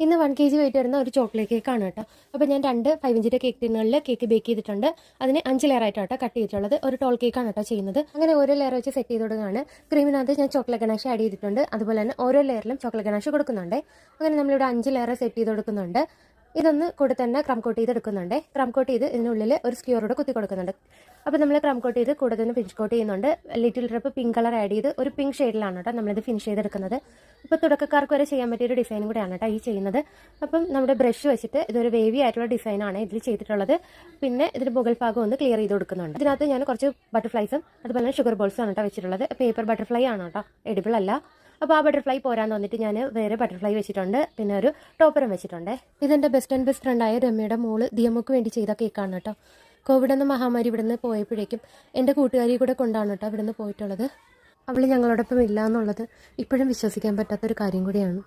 ഇന്ന് 1 kg wait വരുന്ന ഒരു ചോക്ലേറ്റ് കേക്കാണ് കേട്ടോ. അപ്പോൾ ഞാൻ 2 5 ഇഞ്ചിൻ്റെ കേക്ക് ടിന്നുകളിൽ കേക്ക് ബേക്ക് ചെയ്തിട്ടുണ്ട്. അതിന് 5 ലെയർ ആയിട്ടാണ് കട്ട് ചെയ്തിട്ടുള്ളത്. ഒരു ടോൾ കേക്കാണ് കേട്ടോ ചെയ്യുന്നത്. അങ്ങനെ ഓരോ ലെയർ വെച്ച് സെറ്റ് ചെയ്ത് കൊടുക്കുകയാണ്. ക്രീമിനകത്ത് ഞാൻ ചോക്ലേറ്റ് ഗനാഷ് ആഡ് ചെയ്തിട്ടുണ്ട്. അതുപോലെ തന്നെ ഓരോ ലെയറിലും ചോക്ലേറ്റ് ഗനാഷ് കൊടുക്കുന്നുണ്ട്. അങ്ങനെ നമ്മളിവിടെ 5 ലെയർ സെറ്റ് ചെയ്ത് കൊടുക്കുന്നുണ്ട്. ഇതൊന്ന് കൂടെ തന്നെ ക്രം കോട്ട് ചെയ്തെടുക്കുന്നുണ്ട്. ക്രം കോട്ട് ചെയ്ത് ഇതിനുള്ളിൽ ഒരു സ്ക്യൂറോട് കുത്തി കൊടുക്കുന്നുണ്ട്. അപ്പോൾ നമ്മൾ ക്രം കോട്ട് ചെയ്ത് കൂടെ തന്നെ ഫിനിഷ് കോട്ട് ചെയ്യുന്നുണ്ട്. Little drip pink colour add ചെയ്ത് ഒരു പിങ്ക് ഷെയ്ഡിലാണ് കേട്ടോ നമ്മളിത് ഫിനിഷ് ചെയ്തെടുക്കുന്നത്. അപ്പോൾ തുടക്കക്കാർക്ക് വരെ ചെയ്യാൻ പറ്റിയൊരു ഡിസൈനും കൂടെയാണ് കേട്ടോ ഈ ചെയ്യുന്നത്. അപ്പം നമ്മുടെ ബ്രഷ് വെച്ചിട്ട് ഇതൊരു വേവി ആയിട്ടുള്ള ഡിസൈനാണ് ഇതിൽ ചെയ്തിട്ടുള്ളത്. പിന്നെ ഇതിൻ്റെ മുകൾ ഭാഗം ഒന്ന് ക്ലിയർ ചെയ്ത് കൊടുക്കുന്നുണ്ട്. ഇതിനകത്ത് ഞാൻ കുറച്ച് ബട്ടർഫ്ലൈസും അതുപോലെ തന്നെ ഷുഗർ ബോൾസും ആണ് കേട്ടോ വെച്ചിട്ടുള്ളത്. പേപ്പർ ബട്ടർഫ്ലൈ ആണ് കേട്ടോ, എഡിബിൾ അല്ല. അപ്പോൾ ആ ബട്ടർഫ്ലൈ പോരാൻ തോന്നിയിട്ട് ഞാൻ വേറെ ബട്ടർഫ്ലൈ വെച്ചിട്ടുണ്ട്. പിന്നെ ഒരു ടോപ്പറും വെച്ചിട്ടുണ്ട്. ഇതെൻ്റെ ബെസ്റ്റ് ആൻഡ് ബെസ്റ്റ് ഫ്രണ്ടായ രമ്യയുടെ മോള് ദിയമ്മക്ക് വേണ്ടി ചെയ്ത കേക്കാണ് കേട്ടോ. കോവിഡ് എന്ന മഹാമാരി ഇവിടുന്ന് പോയപ്പോഴേക്കും എൻ്റെ കൂട്ടുകാരി കൂടെ കൊണ്ടാണ് കേട്ടോ ഇവിടുന്ന് പോയിട്ടുള്ളത്. അവൾ ഞങ്ങളോടൊപ്പം ഇല്ല എന്നുള്ളത് ഇപ്പോഴും വിശ്വസിക്കാൻ പറ്റാത്തൊരു കാര്യം കൂടിയാണ്.